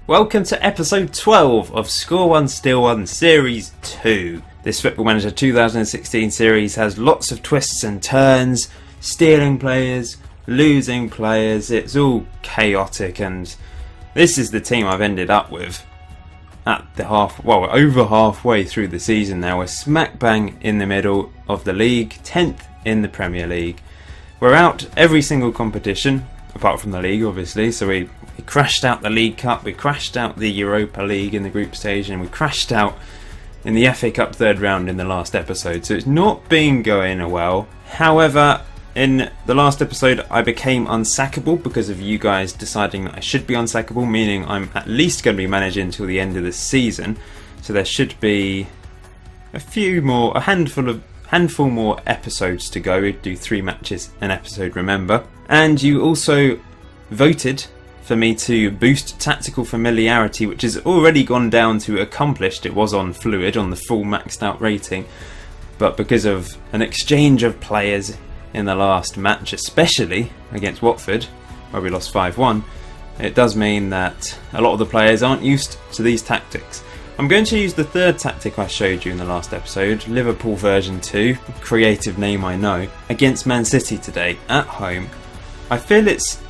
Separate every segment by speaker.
Speaker 1: Welcome to episode 12 of Score 1 Steal 1 Series 2. This Football Manager 2016 series has lots of twists and turns, stealing players, losing players, it's all chaotic, and this is the team I've ended up with at the over halfway through the season now. We're smack bang in the middle of the league, 10th in the Premier League. We're out every single competition, apart from the league obviously, so we crashed out the League Cup, we crashed out the Europa League in the group stage, and we crashed out in the FA Cup third round in the last episode, so it's not been going well. However, in the last episode I became unsackable because of you guys deciding that I should be unsackable, meaning I'm at least going to be managing until the end of the season, so there should be a handful more episodes to go. We do 3 matches an episode, remember. And you also voted for me to boost tactical familiarity, which has already gone down to accomplished. It was on fluid, on the full maxed out rating, but because of an exchange of players in the last match, especially against Watford, where we lost 5-1, it does mean that a lot of the players aren't used to these tactics. I'm going to use the third tactic I showed you in the last episode, Liverpool version 2, creative name I know, against Man City today, at home. I feel it's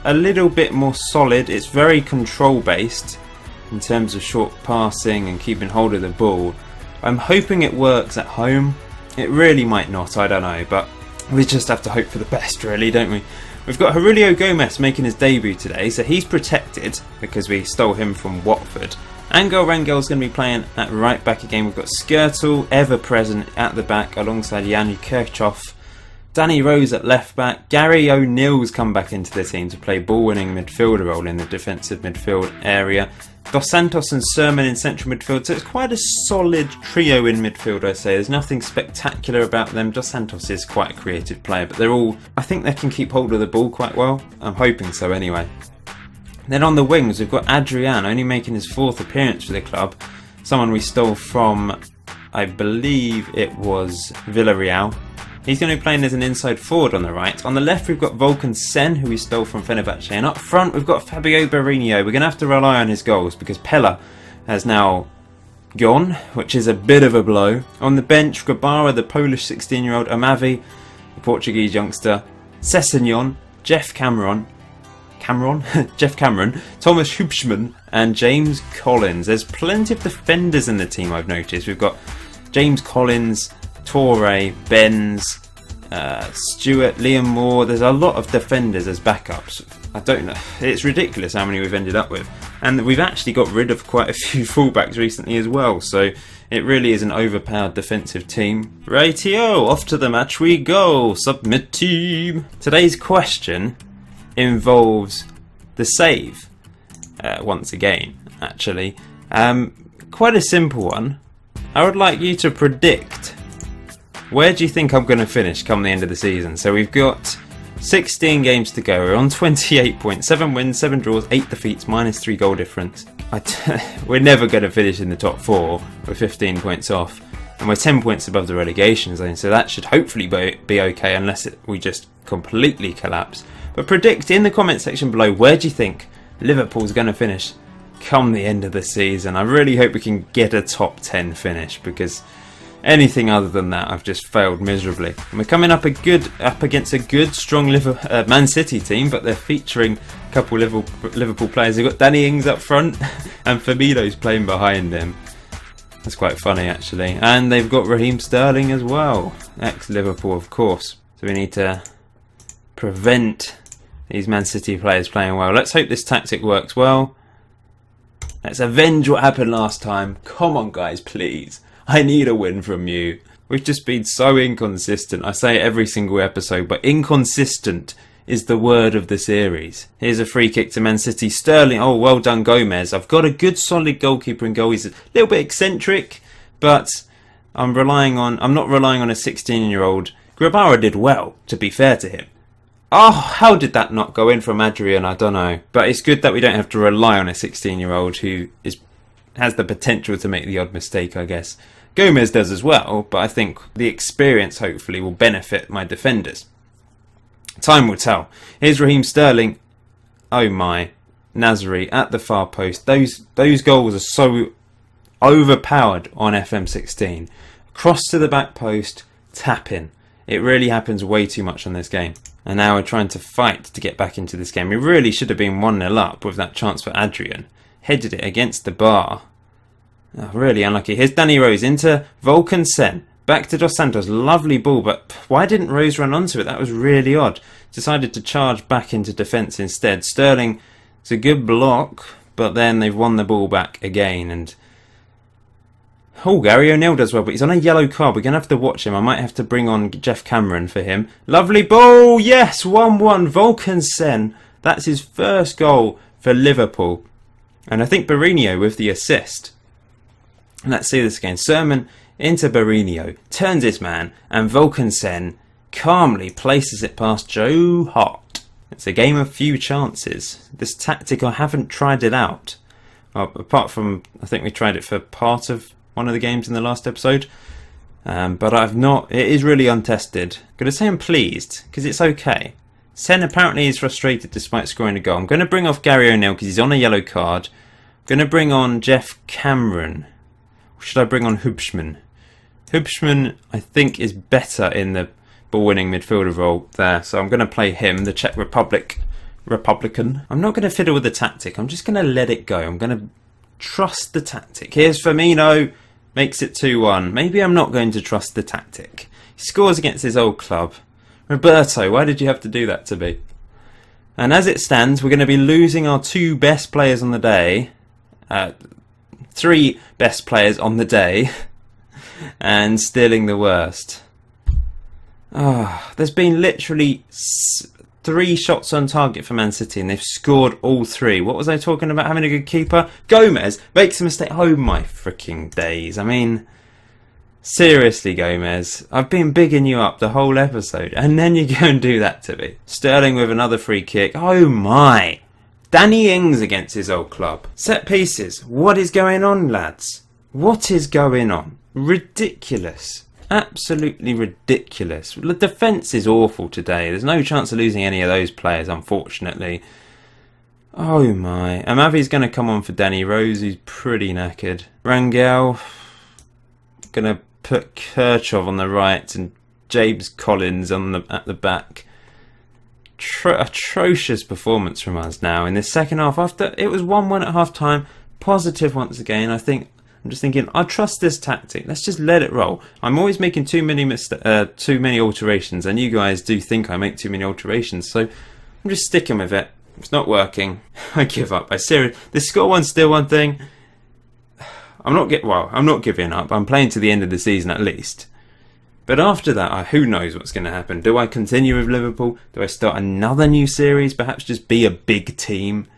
Speaker 1: a little bit more solid. It's very control based in terms of short passing and keeping hold of the ball. I'm hoping it works at home. It really might not, I don't know, but we just have to hope for the best really, don't we? We've got Aurelio Gomez making his debut today, so he's protected because we stole him from Watford. Angel Rangel's going to be playing at right back again. We've got Skirtle ever present at the back alongside Yanni Kirchhoff. Danny Rose at left back. Gary O'Neill's come back into the team to play ball-winning midfielder role in the defensive midfield area. Dos Santos and Sermon in central midfield, so it's quite a solid trio in midfield, I'd say. There's nothing spectacular about them. Dos Santos is quite a creative player, but I think they can keep hold of the ball quite well. I'm hoping so anyway. Then on the wings, we've got Adrian, only making his 4th appearance for the club. Someone we stole from, I believe it was Villarreal. He's going to be playing as an inside forward on the right. On the left, we've got Volkan Sen, who we stole from Fenerbahce. And up front, we've got Fabio Barrinho. We're going to have to rely on his goals because Pella has now gone, which is a bit of a blow. On the bench, Grabara, the Polish 16-year-old, Amavi, the Portuguese youngster, Sessegnon, Jeff Cameron, Thomas Hubschmann, and James Collins. There's plenty of defenders in the team, I've noticed. We've got James Collins, Torre, Benz, Stewart, Liam Moore. There's a lot of defenders as backups. I don't know. It's ridiculous how many we've ended up with. And we've actually got rid of quite a few fullbacks recently as well. So it really is an overpowered defensive team. Rightio, off to the match we go. Submit team. Today's question involves the save. Once again, actually. Quite a simple one. I would like you to predict, where do you think I'm going to finish come the end of the season? So we've got 16 games to go. We're on 28 points. 7 wins, 7 draws, 8 defeats, minus 3 goal difference. We're never going to finish in the top 4. We're 15 points off. And we're 10 points above the relegation zone. So that should hopefully be okay unless we just completely collapse. But predict in the comment section below, where do you think Liverpool's going to finish come the end of the season? I really hope we can get a top 10 finish, because anything other than that, I've just failed miserably. And we're coming up against a good, strong Man City team, but they're featuring a couple Liverpool players. They've got Danny Ings up front, and Firmino's playing behind him. That's quite funny, actually. And they've got Raheem Sterling as well, ex-Liverpool, of course. So we need to prevent these Man City players playing well. Let's hope this tactic works well. Let's avenge what happened last time. Come on, guys, please. I need a win from you. We've just been so inconsistent. I say it every single episode, but inconsistent is the word of the series. Here's a free kick to Man City. Sterling. Oh, well done, Gomez. I've got a good, solid goalkeeper in goal. He's a little bit eccentric, but I'm not relying on a 16-year-old. Grabara did well, to be fair to him. Oh, how did that not go in from Adrian? I don't know. But it's good that we don't have to rely on a 16-year-old who has the potential to make the odd mistake, I guess. Gomez does as well, but I think the experience hopefully will benefit my defenders. Time will tell. Here's Raheem Sterling. Oh my. Nasri at the far post. Those goals are so overpowered on FM16. Cross to the back post, tap in. It really happens way too much on this game. And now we're trying to fight to get back into this game. We really should have been 1-0 up with that chance for Adrian. Headed it against the bar. Oh, really unlucky. Here's Danny Rose into Volkan Sen. Back to Dos Santos. Lovely ball, but why didn't Rose run onto it? That was really odd. Decided to charge back into defence instead. Sterling, it's a good block, but then they've won the ball back again. And oh, Gary O'Neill does well, but he's on a yellow card. We're going to have to watch him. I might have to bring on Jeff Cameron for him. Lovely ball. Yes, 1-1. Volkan Sen. That's his first goal for Liverpool. And I think Mourinho with the assist. Let's see this again. Sermon into Mourinho. Turns his man. And Volkan Sen calmly places it past Joe Hart. It's a game of few chances. This tactic, I haven't tried it out. Well, apart from, I think we tried it for part of one of the games in the last episode. But I've not. It is really untested. I'm going to say I'm pleased, because it's okay. Sen apparently is frustrated despite scoring a goal. I'm going to bring off Gary O'Neill because he's on a yellow card. I'm going to bring on Jeff Cameron. Or should I bring on Hubschmann? Hubschmann, I think, is better in the ball-winning midfielder role there. So I'm going to play him, the Czech Republican. I'm not going to fiddle with the tactic. I'm just going to let it go. I'm going to trust the tactic. Here's Firmino. Makes it 2-1. Maybe I'm not going to trust the tactic. He scores against his old club. Roberto, why did you have to do that to me? And as it stands, we're going to be losing our 2 best players on the day. 3 best players on the day. And stealing the worst. There's been literally 3 shots on target for Man City and they've scored all 3. What was I talking about having a good keeper? Gomez makes a mistake. Oh my freaking days. I mean, seriously, Gomez. I've been bigging you up the whole episode and then you go and do that to me. Sterling with another free kick. Oh my. Danny Ings against his old club. Set pieces. What is going on, lads? What is going on? Ridiculous. Absolutely ridiculous. The defence is awful today. There's no chance of losing any of those players, unfortunately. Oh my. Amavi's going to come on for Danny Rose, who's pretty knackered. Rangel. Going to put Kirchhoff on the right and James Collins at the back. Atrocious performance from us now in this second half. After it was 1-1 at half time. Positive once again. I'm just thinking, I trust this tactic. Let's just let it roll. I'm always making too many alterations, and you guys do think I make too many alterations. So I'm just sticking with it. It's not working. I give up. This score one still one thing. I'm not giving up. I'm playing to the end of the season at least. But after that, who knows what's going to happen? Do I continue with Liverpool? Do I start another new series? Perhaps just be a big team?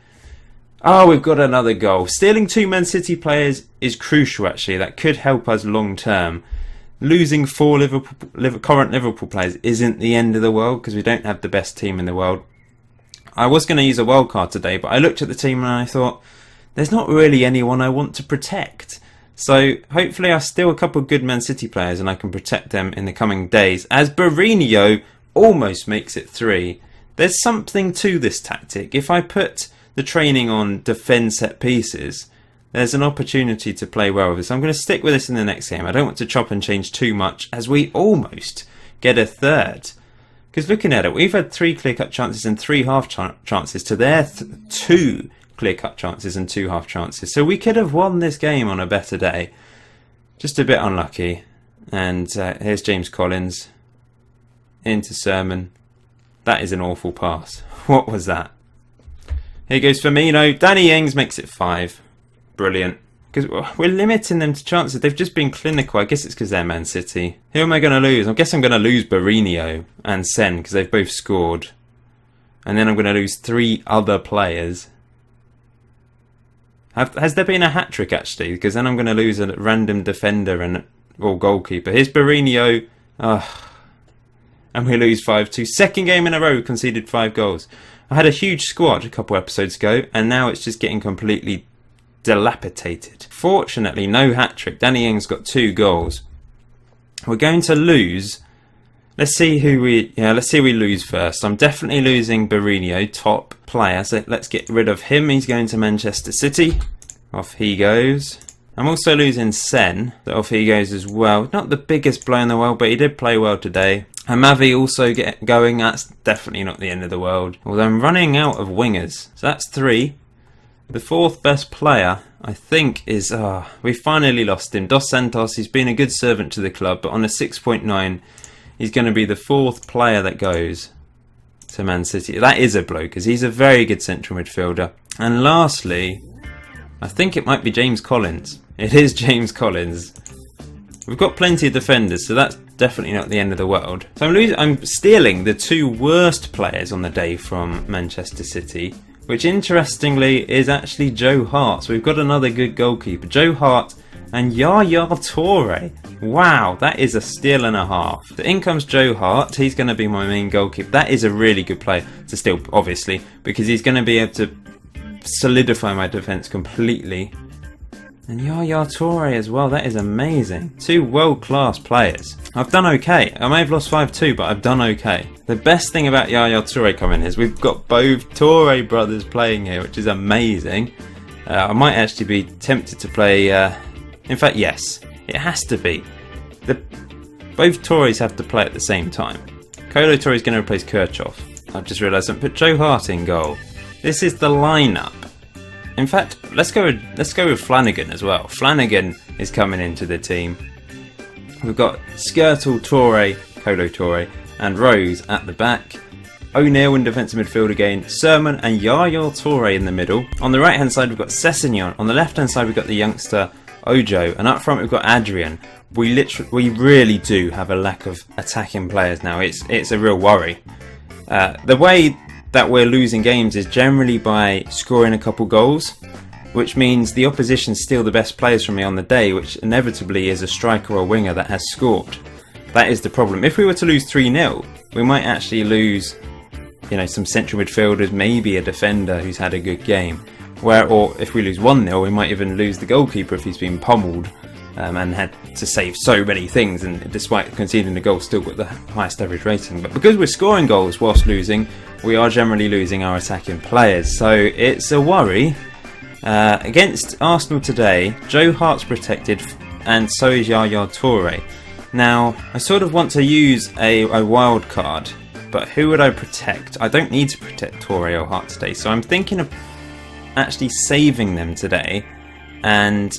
Speaker 1: Oh, we've got another goal. Stealing 2 Man City players is crucial, actually. That could help us long term. Losing 4 current Liverpool players isn't the end of the world because we don't have the best team in the world. I was going to use a wild card today, but I looked at the team and I thought, there's not really anyone I want to protect. So hopefully I steal a couple of good Man City players and I can protect them in the coming days. As Mourinho almost makes it 3. There's something to this tactic. If I put the training on defend set pieces, there's an opportunity to play well with this. I'm going to stick with this in the next game. I don't want to chop and change too much as we almost get a third. Because looking at it, we've had 3 clear-cut chances and 3 half chances to their 2 clear-cut chances and 2 half chances. So we could have won this game on a better day. Just a bit unlucky. And here's James Collins into Sermon. That is an awful pass. What was that? Here goes Firmino. Danny Ings makes it 5. Brilliant. Because we're limiting them to chances. They've just been clinical. I guess it's because they're Man City. Who am I going to lose? I guess I'm going to lose Mourinho and Sen because they've both scored. And then I'm going to lose 3 other players. Has there been a hat-trick actually? Because then I'm going to lose a random defender or goalkeeper. Here's Mourinho. And we lose 5-2. Second game in a row we conceded 5 goals. I had a huge squad a couple episodes ago, and now it's just getting completely dilapidated. Fortunately, no hat-trick. Danny Ings got 2 goals. We're going to lose Let's see who we lose first. I'm definitely losing Mourinho, top player. So let's get rid of him. He's going to Manchester City. Off he goes. I'm also losing Sen. So off he goes as well. Not the biggest blow in the world, but he did play well today. Amavi also get going. That's definitely not the end of the world. Although I'm running out of wingers. So that's 3. The 4th best player, I think, is... we finally lost him. Dos Santos, he's been a good servant to the club, but on a 6.9... he's going to be the 4th player that goes to Man City. That is a blow because he's a very good central midfielder. And lastly, I think it might be James Collins. It is James Collins. We've got plenty of defenders, so that's definitely not the end of the world. So I'm stealing the 2 worst players on the day from Manchester City, which interestingly is actually Joe Hart. So we've got another good goalkeeper. Joe Hart and Yaya Toure. Wow, that is a steal and a half. So in comes Joe Hart. He's going to be my main goalkeeper. That is a really good player to steal, obviously, because he's going to be able to solidify my defence completely. And Yaya Toure as well. That is amazing. 2 world-class players. I've done okay. I may have lost 5-2, but I've done okay. The best thing about Yaya Toure coming is we've got both Toure brothers playing here, which is amazing. I might actually be tempted to play... in fact, yes. It has to be. Both Toures have to play at the same time. Kolo Toure is going to replace Kirchhoff. I've just realised I put Joe Hart in goal. This is the lineup. In fact, let's go with Flanagan as well. Flanagan is coming into the team. We've got Skirtle, Toure, Kolo Toure, and Rose at the back. O'Neill in defensive midfield again. Sermon and Yaya Toure in the middle. On the right hand side we've got Sessegnon. On the left hand side we've got the youngster Ojo, and up front we've got Adrian. We really do have a lack of attacking players now. It's a real worry. The way that we're losing games is generally by scoring a couple goals, which means the opposition steal the best players from me on the day, which inevitably is a striker or winger that has scored. That is the problem. If we were to lose 3-0, we might actually lose, some central midfielders, maybe a defender who's had a good game. Or if we lose 1-0, we might even lose the goalkeeper if he's been pummeled and had to save so many things, and despite conceding the goal still got the highest average rating. But because we're scoring goals whilst losing, we are generally losing our attacking players, so it's a worry. Against Arsenal today, Joe Hart's protected and so is Yaya Toure. Now, I sort of want to use a wild card, but who would I protect? I don't need to protect Toure or Hart today, so I'm thinking of actually saving them today and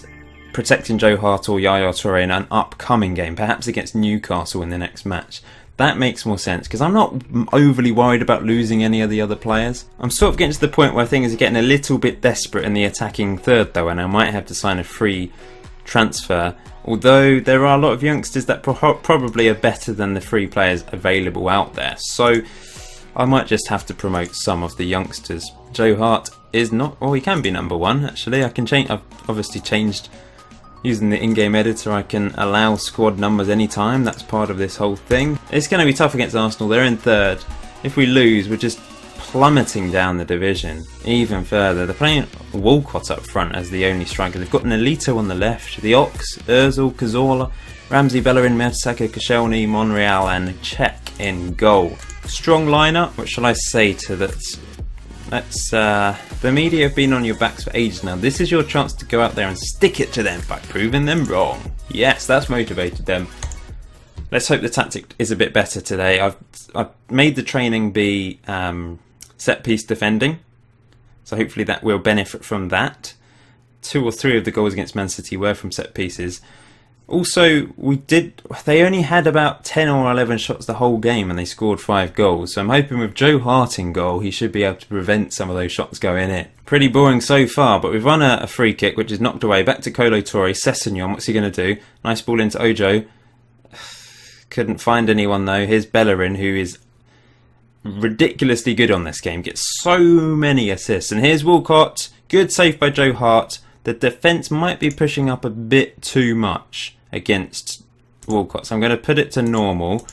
Speaker 1: protecting Joe Hart or Yaya Toure in an upcoming game, perhaps against Newcastle in the next match. That makes more sense because I'm not overly worried about losing any of the other players. I'm sort of getting to the point where things are getting a little bit desperate in the attacking third though, and I might have to sign a free transfer, although there are a lot of youngsters that probably are better than the free players available out there, so I might just have to promote some of the youngsters. Joe Hart is not, he can be number 1 actually. I can change. I've obviously changed. Using the in-game editor, I can allow squad numbers anytime. That's part of this whole thing. It's going to be tough against Arsenal. They're in 3rd. If we lose, we're just plummeting down the division even further. They're playing Walcott up front as the only striker. They've got Nolito on the left, the Ox, Ozil, Cazorla, Ramsey, Bellerin, Mertesacker, Koscielny, Monreal and Cech in goal. Strong lineup. What shall I say to that? The media have been on your backs for ages now. This is your chance to go out there and stick it to them by proving them wrong. Yes, that's motivated them. Let's hope the tactic is a bit better today. I've made the training be set piece defending, so hopefully that will benefit from that. 2 or 3 of the goals against Man City were from set pieces. Also, they only had about 10 or 11 shots the whole game and they scored 5 goals. So I'm hoping with Joe Hart in goal, he should be able to prevent some of those shots going in. Pretty boring so far, but we've run a free kick, which is knocked away. Back to Kolo Toure. Sessegnon, what's he going to do? Nice ball into Ojo. Couldn't find anyone though. Here's Bellerin, who is ridiculously good on this game. Gets so many assists. And here's Walcott. Good save by Joe Hart. The defence might be pushing up a bit too much against Walcott, so I'm going to put it to normal.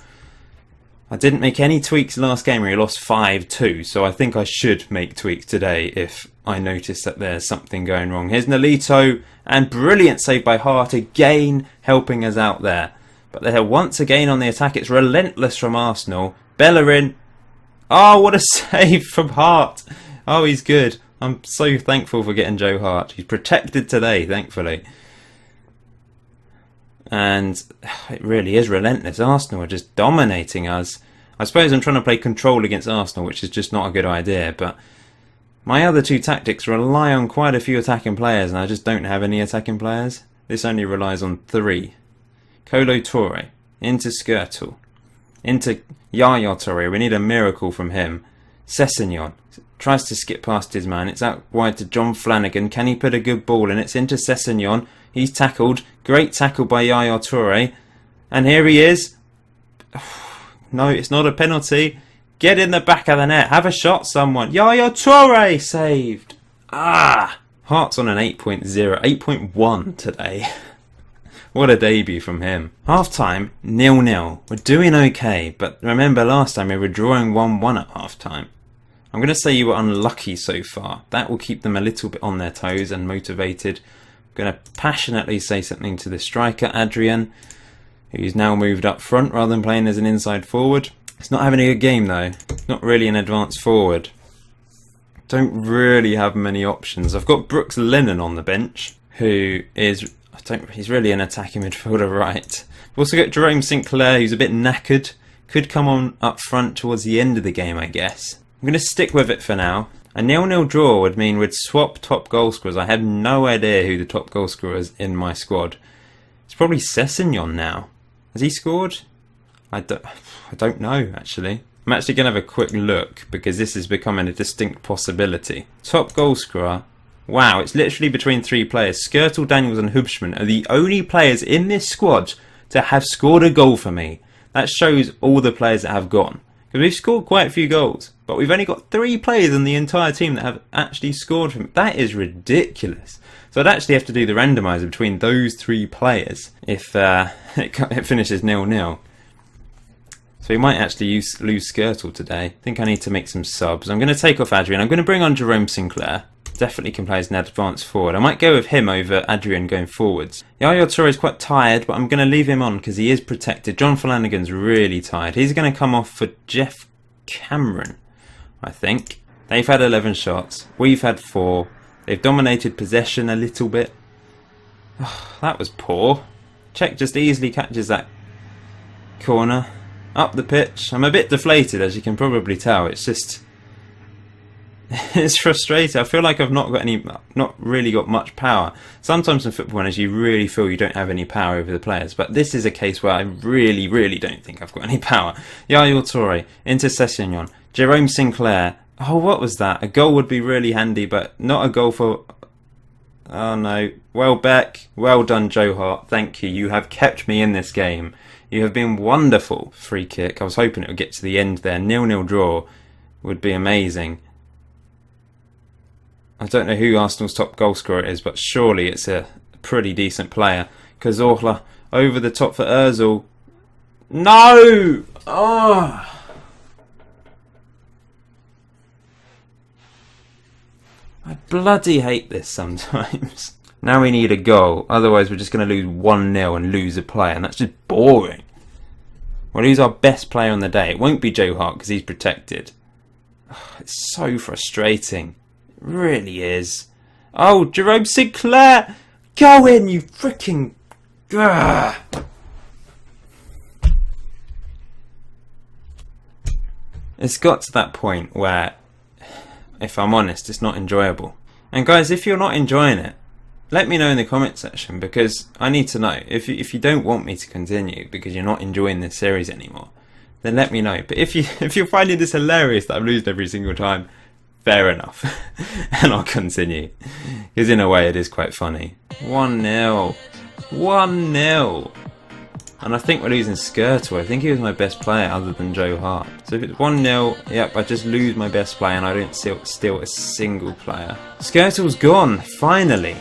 Speaker 1: I didn't make any tweaks last game where he lost 5-2, so I think I should make tweaks today if I notice that there's something going wrong. Here's Nolito, and brilliant save by Hart again, helping us out there. But they're once again on the attack. It's relentless from Arsenal. Bellerin. Oh, what a save from Hart. Oh, he's good. I'm so thankful for getting Joe Hart. He's protected today, thankfully. And it really is relentless. Arsenal are just dominating us. I suppose I'm trying to play control against Arsenal, which is just not a good idea. But my other two tactics rely on quite a few attacking players, and I just don't have any attacking players. This only relies on 3. Kolo Touré, into Skrtel, into Yaya Touré. We need a miracle from him. Sessegnon tries to skip past his man. It's out wide to John Flanagan. Can he put a good ball in? It's into Sessegnon. He's tackled. Great tackle by Yaya Touré. And here he is. No, it's not a penalty. Get in the back of the net. Have a shot, someone. Yaya Touré saved. Hearts on an 8.0, 8.1 today. What a debut from him. Half time, 0-0. We're doing okay, but remember last time we were drawing 1-1 at half time. I'm going to say you were unlucky so far. That will keep them a little bit on their toes and motivated. I'm going to passionately say something to the striker, Adrian, who's now moved up front rather than playing as an inside forward. He's not having a good game though. Not really an advanced forward. Don't really have many options. I've got Brooks Lennon on the bench, who is... he's really an attacking midfielder, right? We've also got Jerome Sinclair, who's a bit knackered. Could come on up front towards the end of the game, I guess. I'm going to stick with it for now. A 0-0 draw would mean we'd swap top goal scorers. I have no idea who the top goal scorer is in my squad. It's probably Sessegnon now. Has he scored? I don't know, actually. I'm actually going to have a quick look because this is becoming a distinct possibility. Top goal scorer. Wow, it's literally between 3 players. Skrtel, Daniels and Hubschmann are the only players in this squad to have scored a goal for me. That shows all the players that have gone. Because we've scored quite a few goals, but we've only got 3 players in the entire team that have actually scored for me. That is ridiculous. So I'd actually have to do the randomizer between those 3 players if it finishes 0-0. So we might actually lose Skrtel today. I think I need to make some subs. I'm going to take off Adrian. I'm going to bring on Jerome Sinclair. Definitely can play as an advanced forward. I might go with him over Adrian going forwards. Yaya Touré is quite tired, but I'm going to leave him on because he is protected. John Flanagan's really tired. He's going to come off for Jeff Cameron, I think. They've had 11 shots. We've had 4. They've dominated possession a little bit. Oh, that was poor. Czech just easily catches that corner. Up the pitch. I'm a bit deflated, as you can probably tell. It's just... it's frustrating. I feel like I've not really got much power. Sometimes in football managers you really feel you don't have any power over the players, but this is a case where I really don't think I've got any power. Yaya Touré, into Sessegnon, Jerome Sinclair. Oh, what was that? A goal would be really handy, but not a goal for... oh no. Welbeck. Well done, Joe Hart. Thank you. You have kept me in this game. You have been wonderful. Free kick. I was hoping it would get to the end there. 0-0 draw would be amazing. I don't know who Arsenal's top goal scorer is, but surely it's a pretty decent player. Cazorla over the top for Ozil. No! Oh! I bloody hate this sometimes. Now we need a goal, otherwise we're just going to lose 1-0 and lose a player, and that's just boring. We'll lose our best player on the day. It won't be Joe Hart because he's protected. Oh, it's so frustrating. It really is. Oh, Jerome Sinclair! Go in, you freaking... Ugh. It's got to that point where, if I'm honest, it's not enjoyable. And guys, if you're not enjoying it, let me know in the comment section, because I need to know. If you don't want me to continue because you're not enjoying this series anymore, then let me know. But if you're finding this hilarious that I'm losing every single time, fair enough. And I'll continue. Because in a way it is quite funny. 1-0. 1-0. And I think we're losing Skrtel. I think he was my best player other than Joe Hart. So if it's 1-0, yep, I just lose my best player and I don't steal a single player. Skrtel's gone, finally.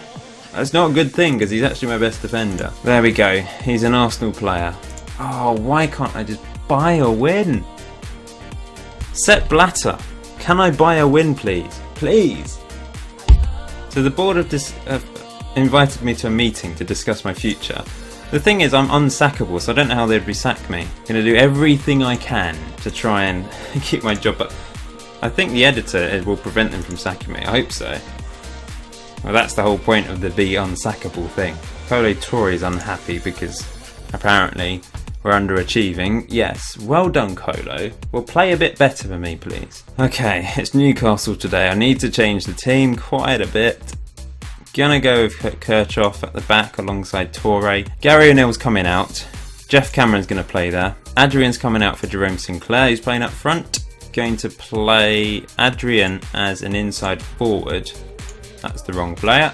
Speaker 1: That's not a good thing because he's actually my best defender. There we go. He's an Arsenal player. Oh, why can't I just buy a win? Sepp Blatter. Can I buy a win, please? Please. So the board have invited me to a meeting to discuss my future. The thing is, I'm unsackable, so I don't know how they'd resack me. I'm going to do everything I can to try and keep my job, but I think the editor will prevent them from sacking me. I hope so. Well, that's the whole point of the be unsackable thing. Kolo Toure is unhappy because apparently we're underachieving. Yes, well done, Kolo. Well, play a bit better for me, please. Okay, it's Newcastle today. I need to change the team quite a bit. Gonna go with Kirchhoff at the back alongside Toure. Gary O'Neill's coming out. Jeff Cameron's going to play there. Adrian's coming out for Jerome Sinclair, who's playing up front. Going to play Adrian as an inside forward. That's the wrong player.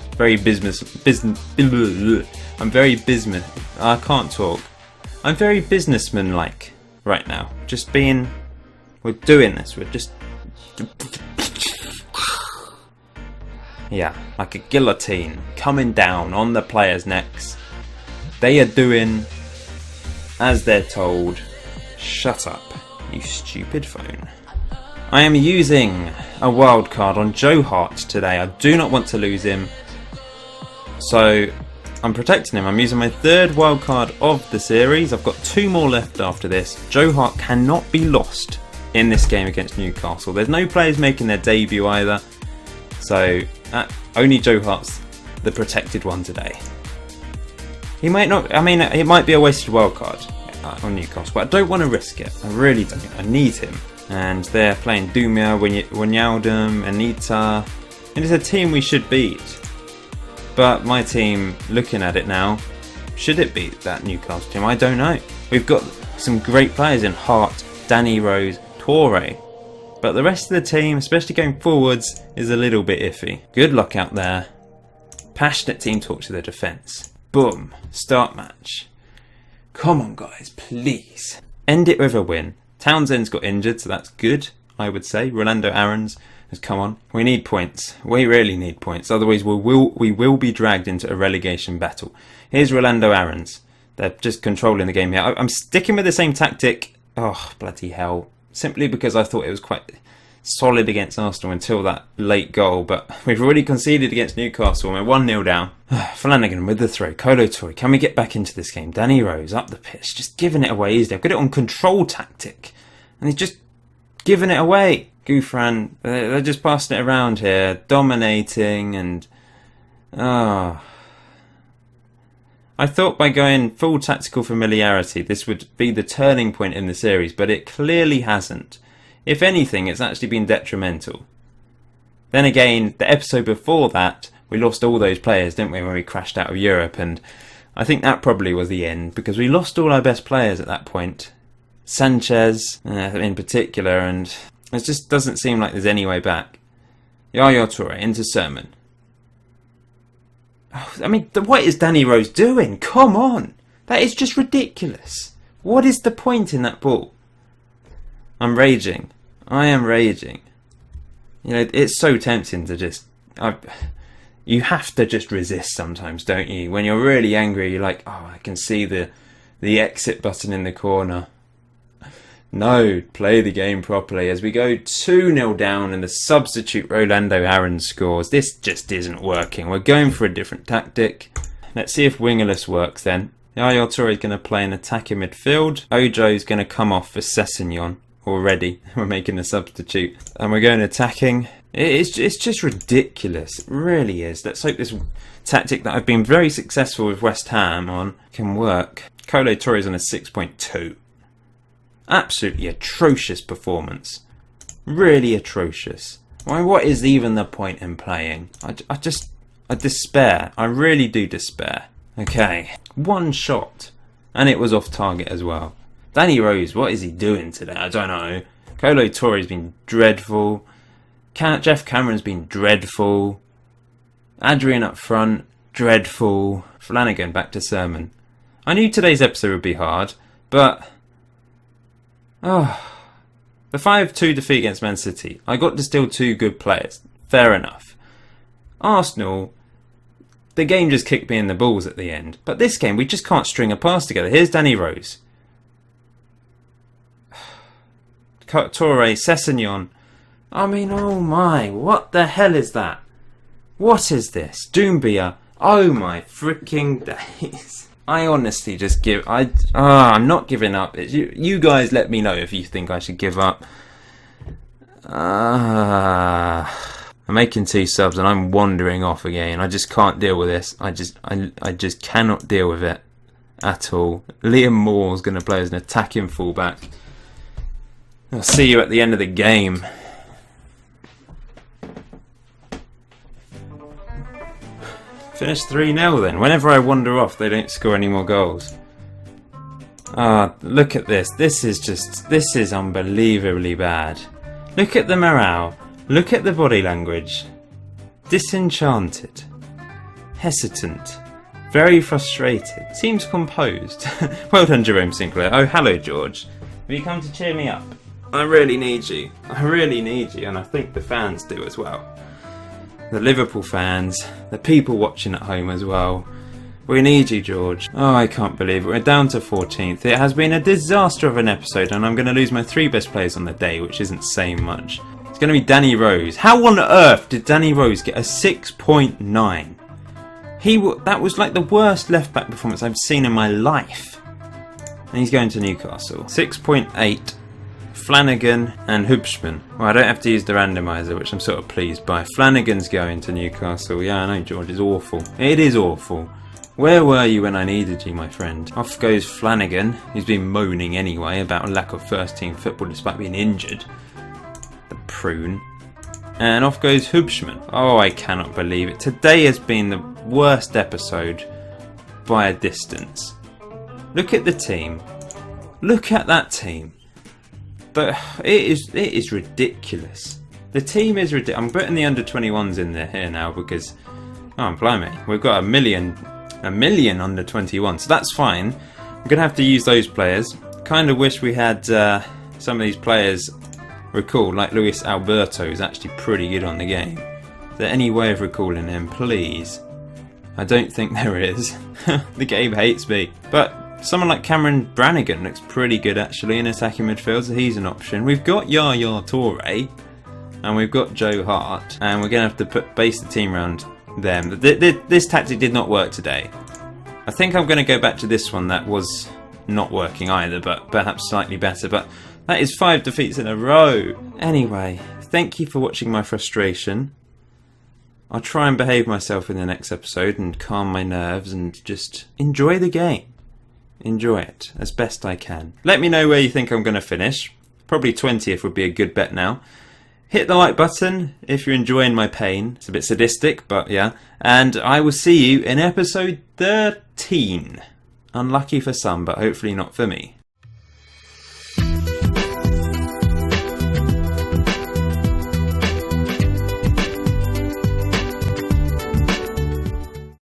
Speaker 1: I can't talk. I'm very businessman-like right now. We're doing this. We're just... Yeah, like a guillotine coming down on the players' necks. They are doing as they're told. Shut up, you stupid phone. I am using a wild card on Joe Hart today. I do not want to lose him, so I'm protecting him. I'm using my third wild card of the series. I've got 2 more left after this. Joe Hart cannot be lost in this game against Newcastle. There's no players making their debut either, so only Joe Hart's the protected one today. He might not. I mean, it might be a wasted wild card on Newcastle, but I don't want to risk it. I really don't. I need him. And they're playing Dumia, Wijnaldum, Anita, and it's a team we should beat. But my team, looking at it now, should it beat that Newcastle team? I don't know. We've got some great players in Hart, Danny Rose, Toure. But the rest of the team, especially going forwards, is a little bit iffy. Good luck out there. Passionate team talk to the defence. Boom. Start match. Come on, guys, please. End it with a win. Townsend's got injured, so that's good, I would say. Rolando Aarons has come on. We need points. We really need points. Otherwise, we will be dragged into a relegation battle. Here's Rolando Aarons. They're just controlling the game here. I'm sticking with the same tactic. Oh, bloody hell. Simply because I thought it was quite solid against Arsenal until that late goal. But we've already conceded against Newcastle and we're 1-0 down. Flanagan with the throw. Kolo Toure. Can we get back into this game? Danny Rose up the pitch. Just giving it away easily. I've got it on control tactic. And he's just giving it away. Gouffran. They're just passing it around here. Dominating and... I thought by going full tactical familiarity this would be the turning point in the series, but it clearly hasn't. If anything, it's actually been detrimental. Then again, the episode before that, we lost all those players, didn't we, when we crashed out of Europe, and I think that probably was the end, because we lost all our best players at that point. Sanchez, in particular, and it just doesn't seem like there's any way back. Yaya Toure into Sermon. I mean, what is Danny Rose doing? Come on! That is just ridiculous. What is the point in that ball? I'm raging. I am raging. You know, it's so tempting to just... you have to just resist sometimes, don't you? When you're really angry, you're like, oh, I can see the exit button in the corner. No, play the game properly as we go 2-0 down and the substitute Rolando Aarons scores. This just isn't working. We're going for a different tactic. Let's see if Wingerless works then. Yaya Toure is going to play an attacking midfield. Ojo's going to come off for Sessegnon already. We're making a substitute. And we're going attacking. It's just ridiculous. It really is. Let's hope this tactic that I've been very successful with West Ham on can work. Kolo Toure is on a 6.2. Absolutely atrocious performance. Really atrocious. Why? What is even the point in playing? I despair. I really do despair. Okay. One shot. And it was off target as well. Danny Rose, what is he doing today? I don't know. Kolo Toure's been dreadful. Jeff Cameron's been dreadful. Adrian up front, dreadful. Flanagan back to Sermon. I knew today's episode would be hard, but... the 5-2 defeat against Man City. I got to still 2 good players. Fair enough. Arsenal, the game just kicked me in the balls at the end. But this game, we just can't string a pass together. Here's Danny Rose. Toure, Sessegnon. I mean, oh my, what the hell is that? What is this? Doumbia. Oh my freaking days. I honestly just I'm not giving up. You guys let me know if you think I should give up. I'm making 2 subs and I'm wandering off again. I just can't deal with this. I just cannot deal with it at all. Liam Moore's going to play as an attacking fullback. I'll see you at the end of the game. Finish 3-0 then. Whenever I wander off, they don't score any more goals. Look at this. This is unbelievably bad. Look at the morale. Look at the body language. Disenchanted. Hesitant. Very frustrated. Seems composed. Well done, Jerome Sinclair. Oh, hello, George. Have you come to cheer me up? I really need you. I really need you, and I think the fans do as well. The Liverpool fans, the people watching at home as well. We need you, George. Oh, I can't believe it. We're down to 14th. It has been a disaster of an episode, and I'm going to lose my 3 best players on the day, which isn't saying much. It's going to be Danny Rose. How on earth did Danny Rose get a 6.9? That was like the worst left-back performance I've seen in my life. And he's going to Newcastle. 6.8. Flanagan and Hubschmann. Well, I don't have to use the randomizer, which I'm sort of pleased by. Flanagan's going to Newcastle. Yeah, I know, George. It's awful. It is awful. Where were you when I needed you, my friend? Off goes Flanagan. He's been moaning anyway about a lack of first-team football despite being injured. The prune. And off goes Hubschmann. Oh, I cannot believe it. Today has been the worst episode by a distance. Look at the team. Look at that team. But it is ridiculous. The team is ridiculous. I'm putting the under-21s in there here now because, oh blimey, we've got a million under 21, so that's fine. I'm gonna have to use those players. Kind of wish we had some of these players recalled, like Luis Alberto, who's actually pretty good on the game. Is there any way of recalling him, please? I don't think there is. The game hates me, but. Someone like Cameron Brannigan looks pretty good actually in attacking midfield, so he's an option. We've got Yaya Toure and we've got Joe Hart, and we're going to have to base the team around them. This tactic did not work today. I think I'm going to go back to this one that was not working either, but perhaps slightly better. But that is 5 defeats in a row. Anyway, thank you for watching my frustration. I'll try and behave myself in the next episode and calm my nerves and just enjoy the game. Enjoy it as best I can. Let me know where you think I'm going to finish. Probably 20th would be a good bet now. Hit the like button if you're enjoying my pain. It's a bit sadistic, but yeah. And I will see you in episode 13. Unlucky for some, but hopefully not for me.